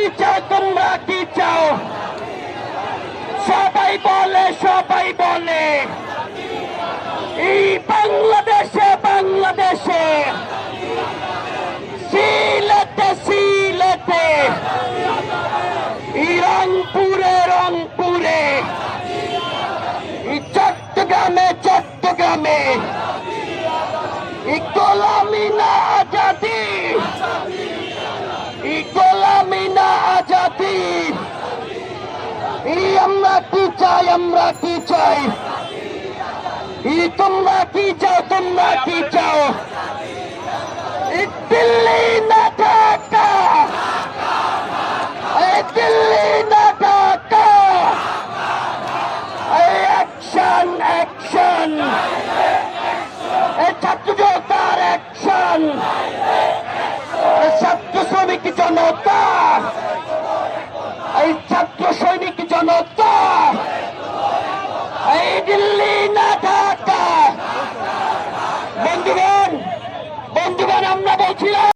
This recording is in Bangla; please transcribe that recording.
কি চাও, তোমরা কি চাও? সবাই বলে এই বাংলাদেশে সিলেটে এই রংপুরে এই চট্টগ্রামে এই গোলামি না আজাদি এই আমরা কি চাই এই তোমরা কি চাও? এই দিল্লি না ঢাকা, দিল্লি না ঢাকা, অ্যাকশন ছাত্র জনতার অ্যাকশন, ছাত্র শ্রমিক জনতা, এই ছাত্র সৈনিক জনতা, এই দিল্লি না ঢাকা। বন্ধুগণ আমরা বলছিলাম